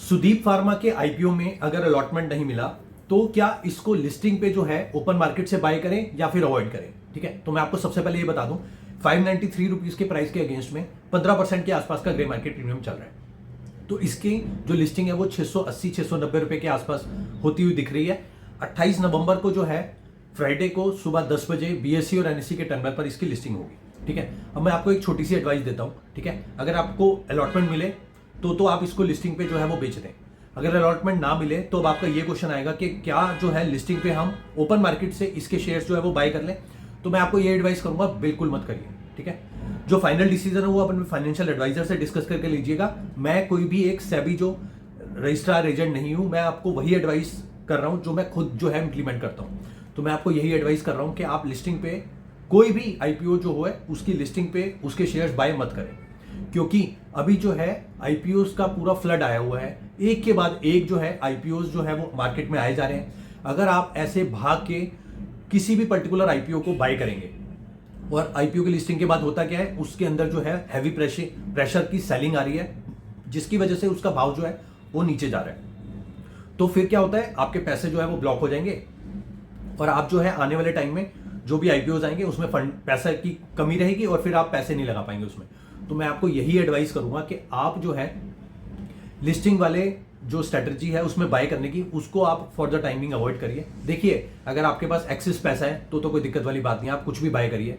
Sudeep pharma के IPO में अगर अलॉटमेंट नहीं मिला तो क्या इसको लिस्टिंग पे जो है ओपन मार्केट से बाय करें या फिर अवॉइड करें। ठीक है, तो मैं आपको सबसे पहले ये बता दूं, 593 रुपीज के प्राइस के अगेंस्ट में 15% के आसपास का ग्रे मार्केट प्रीमियम चल रहा है। तो इसकी जो लिस्टिंग है वो 680-690 रुपए के आसपास होती हुई दिख रही है। 28 नवंबर को जो है फ्राइडे को सुबह 10 बजे बीएससी और एनएससी के टर्मिनल पर इसकी लिस्टिंग होगी। ठीक है, अब मैं आपको एक छोटी सी एडवाइस देता हूं। ठीक है, अगर आपको अलॉटमेंट मिले तो आप इसको लिस्टिंग पे जो है वो बेच दें। अगर अलॉटमेंट ना मिले तो अब आपका ये क्वेश्चन आएगा कि क्या जो है लिस्टिंग पे हम ओपन मार्केट से इसके शेयर्स जो है वो बाय कर लें। तो मैं आपको ये एडवाइस करूंगा, बिल्कुल मत करिए। ठीक है, जो फाइनल डिसीजन है वो अपने फाइनेंशियल एडवाइजर से डिस्कस करके लीजिएगा। मैं कोई भी एक सेबी जो रजिस्ट्रार एजेंट नहीं हूं, मैं आपको वही एडवाइस कर रहा हूं जो मैं खुद जो है इंप्लीमेंट करता हूं। तो मैं आपको यही एडवाइस कर रहा हूं कि आप लिस्टिंग पे कोई भी आईपीओ जो हो उसकी लिस्टिंग पे उसके शेयर्स बाय मत करें, क्योंकि अभी जो है आईपीओस का पूरा फ्लड आया हुआ है। एक के बाद एक जो है आईपीओस जो है वो मार्केट में आए जा रहे हैं। अगर आप ऐसे भाग के किसी भी पर्टिकुलर आईपीओ को बाय करेंगे और आईपीओ की लिस्टिंग के बाद होता क्या है, उसके अंदर जो है हैवी प्रेशर की सेलिंग आ रही है, जिसकी वजह से उसका भाव जो है वो नीचे जा रहा है। तो फिर क्या होता है, आपके पैसे जो है वो ब्लॉक हो जाएंगे और आप जो है आने वाले टाइम में जो भी आईपीओ आएंगे उसमें फंड पैसा की कमी रहेगी और फिर आप पैसे नहीं लगा पाएंगे उसमें। तो मैं आपको यही एडवाइस करूंगा कि आप जो है लिस्टिंग वाले जो स्ट्रेटजी है उसमें बाय करने की, उसको आप फॉर द टाइमिंग अवॉइड करिए। देखिए, अगर आपके पास एक्सेस पैसा है तो कोई दिक्कत वाली बात नहीं, आप कुछ भी बाय करिए,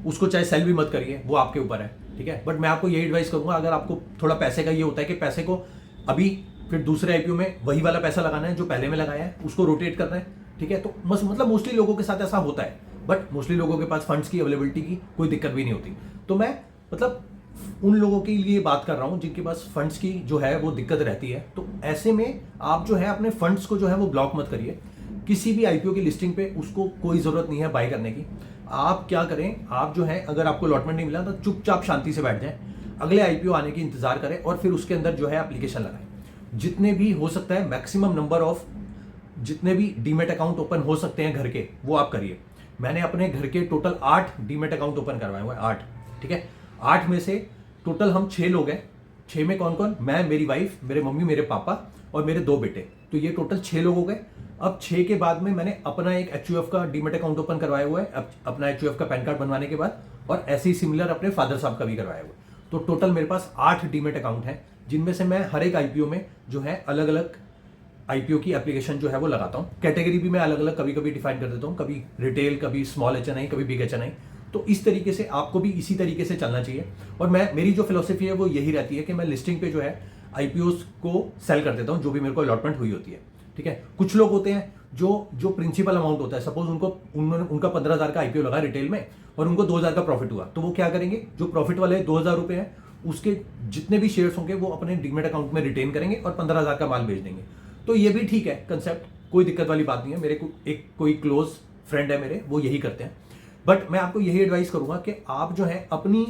उसको चाहे सेल भी मत करिए, वो आपके ऊपर है। ठीक है, बट मैं आपको यही एडवाइस करूंगा, अगर आपको थोड़ा पैसे का ये होता है कि पैसे को अभी फिर दूसरे आईपीओ में वही वाला पैसा लगाना है जो पहले में लगाया है, उसको रोटेट करना है। ठीक है, तो मतलब मोस्टली लोगों के साथ ऐसा होता है, बट मोस्टली लोगों के पास फंड्स की अवेलेबिलिटी की कोई दिक्कत भी नहीं होती। तो मैं मतलब उन लोगों के लिए बात कर रहा हूं जिनके पास फंड्स की जो है वो दिक्कत रहती है। तो ऐसे में आप जो है अपने फंड्स को जो है वो ब्लॉक मत करिए। किसी भी आईपीओ की लिस्टिंग पे उसको कोई जरूरत नहीं है बाय करने की। आप क्या करें, आप जो है अगर आपको अलॉटमेंट नहीं मिला तो चुपचाप शांति से बैठ जाएं, अगले आईपीओ आने की इंतजार करें और फिर उसके अंदर जो है एप्लीकेशन लगाएं। जितने भी हो सकता है मैक्सिमम नंबर ऑफ जितने भी डीमेट अकाउंट ओपन हो सकते हैं घर के, वो आप करिए। मैंने अपने घर के टोटल 8 डीमेट अकाउंट ओपन करवाए हुए हैं, 8। ठीक है, 8 में से टोटल हम 6 लोग हैं। 6 में कौन कौन, मैं, मेरी वाइफ, मेरे मम्मी, मेरे पापा और मेरे 2 बेटे। तो ये टोटल 6 लोग हो गए। अब 6 के बाद में मैंने अपना एक एचयूएफ का डीमेट अकाउंट ओपन करवाया हुआ है, अपना एचयूएफ का पैन कार्ड बनवाने के बाद, और ऐसे ही सिमिलर अपने फादर साहब का भी करवाया हुआ है। तो टोटल मेरे पास 8 डीमेट अकाउंट हैं, जिनमें से मैं हर एक आईपीओ में जो है अलग अलग आईपीओ की एप्लीकेशन जो है वो लगाता हूँ। कैटेगरी भी मैं अलग अलग कभी कभी डिफाइन कर देता हूँ, कभी रिटेल, कभी स्मॉल एचएनआई, कभी बिग एचएनआई। तो इस तरीके से आपको भी इसी तरीके से चलना चाहिए। और मेरी जो फिलोसफी है वो यही रहती है कि मैं लिस्टिंग पे जो है आईपीओस को सेल कर देता हूँ जो भी मेरे को अलॉटमेंट हुई होती है। ठीक है, कुछ लोग होते हैं जो प्रिंसिपल अमाउंट होता है, सपोज उनका 15,000 का आईपीओ लगा रिटेल में और उनको 2,000 का प्रॉफिट हुआ, तो वो क्या करेंगे, जो प्रॉफिट वाले 2,000 रुपए हैं उसके जितने भी शेयर्स होंगे वो अपने डीमेट अकाउंट में रिटेन करेंगे और 15,000 का माल बेच देंगे। तो ये भी ठीक है कंसेप्ट, कोई दिक्कत वाली बात नहीं है। मेरे को एक कोई क्लोज फ्रेंड है मेरे, वो यही करते हैं। बट मैं आपको यही एडवाइस करूंगा कि आप जो है अपनी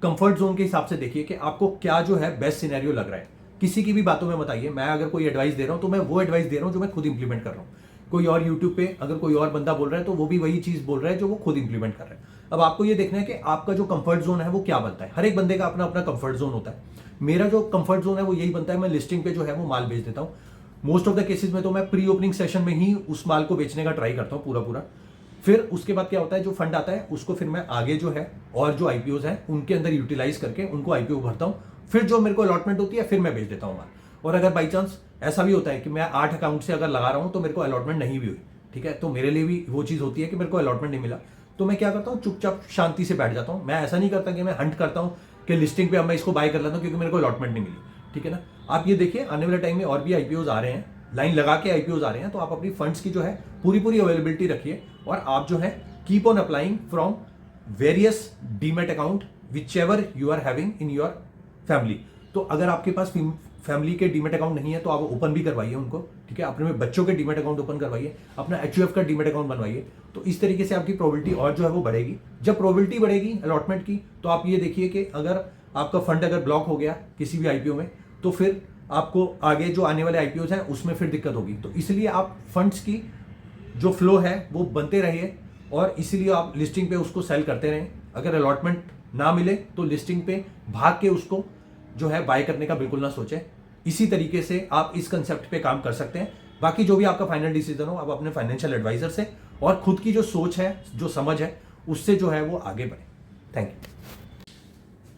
कंफर्ट जोन के हिसाब से देखिए कि आपको क्या जो है बेस्ट सिनेरियो लग रहा है। किसी की भी बातों में मत आइए। मैं अगर कोई एडवाइस दे रहा हूं तो मैं वो एडवाइस दे रहा हूं जो मैं खुद इंप्लीमेंट कर रहा हूं। कोई और यूट्यूब पे अगर कोई और बंदा बोल रहा है तो वो भी वही चीज बोल रहा है जो वो खुद इंप्लीमेंट कर रहा है। अब आपको ये देखना है कि आपका जो कंफर्ट जोन है वो क्या बनता है। हर एक बंदे का अपना अपना कंफर्ट जोन होता है। मेरा जो कंफर्ट जोन है वो यही बनता है, मैं लिस्टिंग पे जो है वो माल बेच देता हूँ। मोस्ट ऑफ द केसेस में तो मैं प्री ओपनिंग सेशन में ही उस माल को बेचने का ट्राई करता हूँ पूरा। फिर उसके बाद क्या होता है, जो फंड आता है उसको फिर मैं आगे जो है और जो आईपीओ हैं उनके अंदर यूटिलाइज करके उनको आईपीओ भरता हूँ। फिर जो मेरे को अलॉटमेंट होती है फिर मैं बेच देता हूँ माल। और अगर बाई चांस ऐसा भी होता है कि मैं 8 अकाउंट से अगर लगा रहा हूँ तो मेरे को अलॉटमेंट नहीं भी हुई, ठीक है, तो मेरे लिए भी वो चीज़ होती है कि मेरे को अलॉटमेंट नहीं मिला, तो मैं क्या करता हूँ, चुपचाप शांति से बैठ जाता हूँ। मैं ऐसा नहीं करता कि मैं हंट करता हूँ कि लिस्टिंग पे अब मैं इसको बाय कर लेता हूँ क्योंकि मेरे को अलॉटमेंट नहीं मिली। ठीक है ना, आप ये देखिए आने वाले टाइम में और भी आईपीओ आ रहे हैं, लाइन लगा के आईपीओ आ रहे हैं। तो आप अपनी फंड्स की जो है पूरी अवेलेबिलिटी रखिए और आप जो है keep on applying from various demat account whichever you are having in your family. तो अगर आपके पास फैमिली के डीमेट अकाउंट नहीं है तो आप ओपन भी करवाइए उनको। ठीक है, अपने बच्चों के डीमेट अकाउंट ओपन करवाइए, अपना एचयूएफ का डीमेट अकाउंट बनवाइए। तो इस तरीके से आपकी प्रोबेबिलिटी और जो है वो बढ़ेगी। जब प्रोबेबिलिटी बढ़ेगी अलॉटमेंट की, तो आप ये देखिए कि अगर आपका फंड अगर ब्लॉक हो गया किसी भी आईपीओ में तो फिर आपको आगे जो आने वाले आईपीओ हैं उसमें फिर दिक्कत होगी। तो इसलिए आप फंड्स की जो फ्लो है वो बनते रहिए और इसीलिए आप लिस्टिंग पे उसको सेल करते रहें। अगर अलॉटमेंट ना मिले तो लिस्टिंग पे भाग के उसको जो है बाय करने का बिल्कुल ना सोचें। इसी तरीके से आप इस कंसेप्ट पे काम कर सकते हैं। बाकी जो भी आपका फाइनल डिसीजन हो, आप अपने फाइनेंशियल एडवाइजर से और खुद की जो सोच है, जो समझ है, उससे जो है वो आगे बढ़े। Thank you.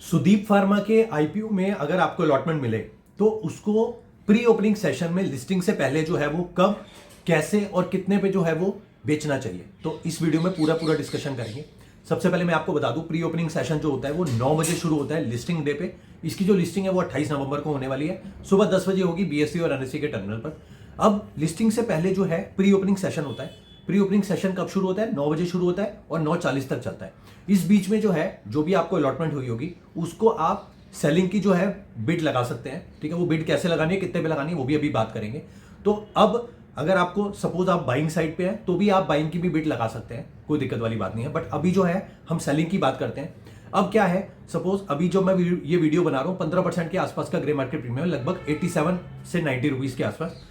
सुदीप फार्मा के आईपीओ में अगर आपको अलॉटमेंट मिले तो उसको प्री ओपनिंग सेशन में लिस्टिंग से पहले जो है वो कब, कैसे और कितने पे जो है वो बेचना चाहिए, तो इस वीडियो में पूरा डिस्कशन करेंगे। सबसे पहले मैं आपको बता दूं, प्री ओपनिंग सेशन जो होता है वो 9 बजे शुरू होता है लिस्टिंग डे पे। इसकी जो लिस्टिंग है वो 28 नवंबर को होने वाली है। सुबह 10 बजे होगी बीएससी और एनएससी के टर्मिनल पर। अब लिस्टिंग से पहले जो है प्री ओपनिंग सेशन होता है। प्री ओपनिंग सेशन कब शुरू होता है? 9 बजे शुरू होता है और 9:40 तक चलता है। इस बीच में जो है जो भी आपको अलॉटमेंट हुई होगी उसको आप सेलिंग की जो है बिड लगा सकते हैं। ठीक है, वो बिड कैसे लगानी है, कितने पे लगानी है, वो भी अभी बात करेंगे। तो अब अगर आपको सपोज आप बाइंग साइड पे हैं तो भी आप बाइंग की भी बिड लगा सकते हैं, कोई दिक्कत वाली बात नहीं है। बट अभी जो है हम सेलिंग की बात करते हैं। अब क्या है, सपोज अभी जो मैं ये वीडियो बना रहा हूँ 15% के आसपास का ग्रे मार्केट प्रीमियम, लगभग 87 से 90 रुपीज के आसपास।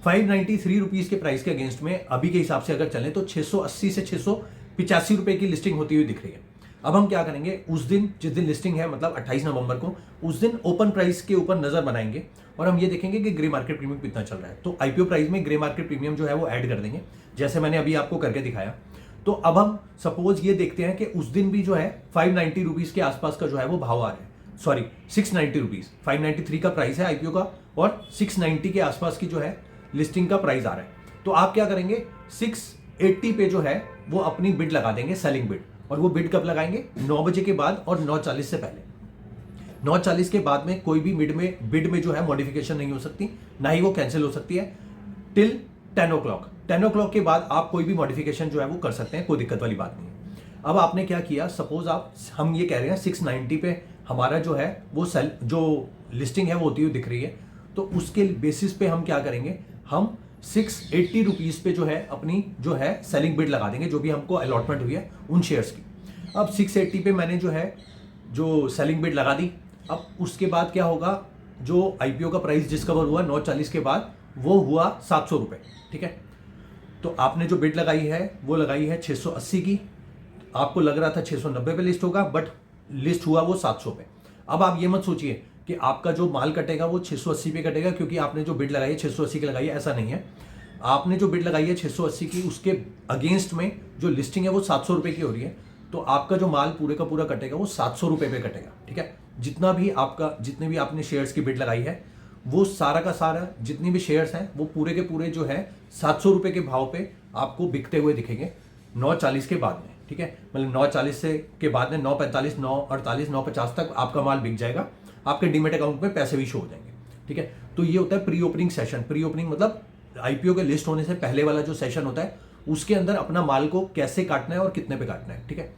593 रुपीज के प्राइस के अगेंस्ट में अभी के हिसाब से अगर चलें तो 680 से 685 रुपए की लिस्टिंग होती हुई दिख रही है। अब हम क्या करेंगे, उस दिन जिस दिन लिस्टिंग है मतलब 28 नवंबर को, उस दिन ओपन प्राइस के ऊपर नजर बनाएंगे और हम ये देखेंगे कि ग्रे मार्केट प्रीमियम कितना चल रहा है। तो आईपीओ प्राइस में ग्रे मार्केट प्रीमियम जो है वो ऐड कर देंगे, जैसे मैंने अभी आपको करके दिखाया। तो अब हम सपोज ये देखते हैं कि उस दिन भी जो है 590 रुपीज के आसपास का जो है वो भाव आ रहा है, सॉरी 690 रुपीज। 593 का प्राइस है आईपीओ का और 690 के आसपास की जो है लिस्टिंग का प्राइस आ रहा है। तो आप क्या करेंगे, 680 पे जो है वो अपनी बिड लगा देंगे, सेलिंग बिड। और वो बिड कब लगाएंगे? 9 बजे के बाद और 9:40 से पहले। 9:40 के बाद में कोई भी बिड में जो है मॉडिफिकेशन नहीं हो सकती, ना ही वो कैंसिल हो सकती है टिल 10 o'clock। 10 o'clock के बाद आप कोई भी मॉडिफिकेशन जो है वो कर सकते हैं, कोई दिक्कत वाली बात नहीं है। अब आपने क्या किया, सपोज हम ये कह रहे हैं 690 पे हमारा जो है वो जो लिस्टिंग है वो होती हुई दिख रही है। तो उसके बेसिस पे हम क्या करेंगे, हम 680 रुपीज पे जो है अपनी जो है सेलिंग बिड लगा देंगे, जो भी हमको अलॉटमेंट हुई है उन शेयर्स की। अब 680 पे मैंने जो है जो सेलिंग बिड लगा दी। अब उसके बाद क्या होगा, जो आईपीओ का प्राइस डिस्कवर हुआ 9:40 के बाद वो हुआ 700 रुपए। ठीक है, तो आपने जो बिड लगाई है वो लगाई है 680 की। आपको लग रहा था 690 पे लिस्ट होगा, बट लिस्ट हुआ वो 700 पे। अब आप ये मत सोचिए कि आपका जो माल कटेगा वो 680 पे कटेगा, क्योंकि आपने जो बिड लगाई है 680 की लगाई है, ऐसा नहीं है। आपने जो बिड लगाई है 680 की, उसके अगेंस्ट में जो लिस्टिंग है वो 700 रुपए की हो रही है। तो आपका जो माल पूरे का पूरा कटेगा वो 700 रुपए पे कटेगा। ठीक है, जितने भी आपने शेयर्स की बिड लगाई है वो सारा का सारा जितनी भी शेयर्स हैं वो पूरे के पूरे जो है 700 रुपए के भाव पे आपको बिकते हुए दिखेंगे 9:40 के बाद में। ठीक है, मतलब 9:40 से के बाद में 9:45, 9:48, 9:50 तक आपका माल बिक जाएगा, आपके डीमेट अकाउंट में पैसे भी शो हो जाएंगे। ठीक है, तो ये होता है pre opening session. Pre opening मतलब आईपीओ के लिस्ट होने से पहले वाला जो सेशन होता है, उसके अंदर अपना माल को कैसे काटना है और कितने पे काटना है। ठीक है,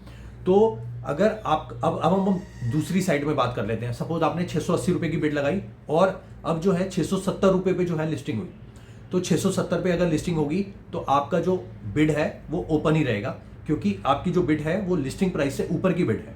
तो अगर आप अब हम दूसरी साइड में बात कर लेते हैं। सपोज आपने 680 रुपए की बिड लगाई और अब जो है 670 रुपए पे जो है लिस्टिंग हुई। तो 670 पे अगर लिस्टिंग होगी तो आपका जो बिड है वो ओपन ही रहेगा, क्योंकि आपकी जो बिड है वो लिस्टिंग प्राइस से ऊपर की बिड है।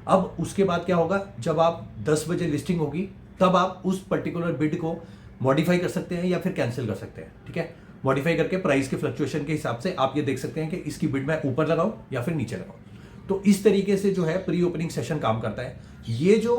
अब उसके बाद क्या होगा, जब आप 10 बजे लिस्टिंग होगी तब आप उस पर्टिकुलर बिड को मॉडिफाई कर सकते हैं या फिर कैंसिल कर सकते हैं। ठीक है, मॉडिफाई करके प्राइस के फ्लक्चुएशन के हिसाब से आप ये देख सकते हैं कि इसकी बिड मैं ऊपर लगाऊं या फिर नीचे लगाऊं। तो इस तरीके से जो है प्री ओपनिंग सेशन काम करता है। ये जो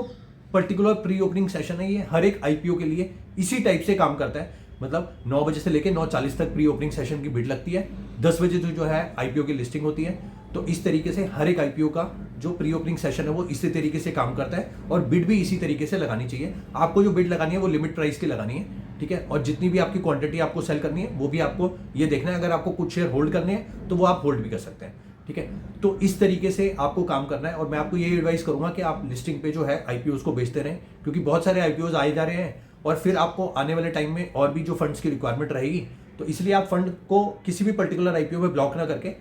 पर्टिकुलर प्री ओपनिंग सेशन है ये हर एक आईपीओ के लिए इसी टाइप से काम करता है। मतलब 9 बजे से लेकर 9:40 तक प्री ओपनिंग सेशन की बिड लगती है, 10 बजे जो है आईपीओ की लिस्टिंग होती है। तो इस तरीके से हर एक आईपीओ का जो प्री ओपनिंग सेशन है वो इसी तरीके से काम करता है और बिड भी इसी तरीके से लगानी चाहिए। आपको जो बिड लगानी है वो लिमिट प्राइस की लगानी है। ठीक है, और जितनी भी आपकी क्वांटिटी आपको सेल करनी है वो भी आपको ये देखना है। अगर आपको कुछ शेयर होल्ड करने हैं तो वो आप होल्ड भी कर सकते हैं। ठीक है, तो इस तरीके से आपको काम करना है और मैं आपको ये एडवाइस करूंगा कि आप लिस्टिंग पे जो है आईपीओ को बेचते रहें, क्योंकि बहुत सारे आईपीओ आए जा रहे हैं और फिर आपको आने वाले टाइम में और भी जो फंड्स की रिक्वायरमेंट रहेगी, तो इसलिए आप फंड को किसी भी पर्टिकुलर आईपीओ में ब्लॉक ना करके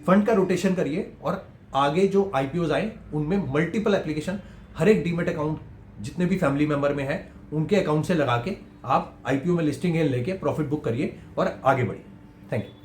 फंड का रोटेशन करिए और आगे जो आईपीओ आए उनमें मल्टीपल एप्लीकेशन हर एक डीमेट अकाउंट जितने भी फैमिली मेंबर में है उनके अकाउंट से लगा के आप आईपीओ में लिस्टिंग लेके प्रॉफिट बुक करिए और आगे बढ़िए। Thank you.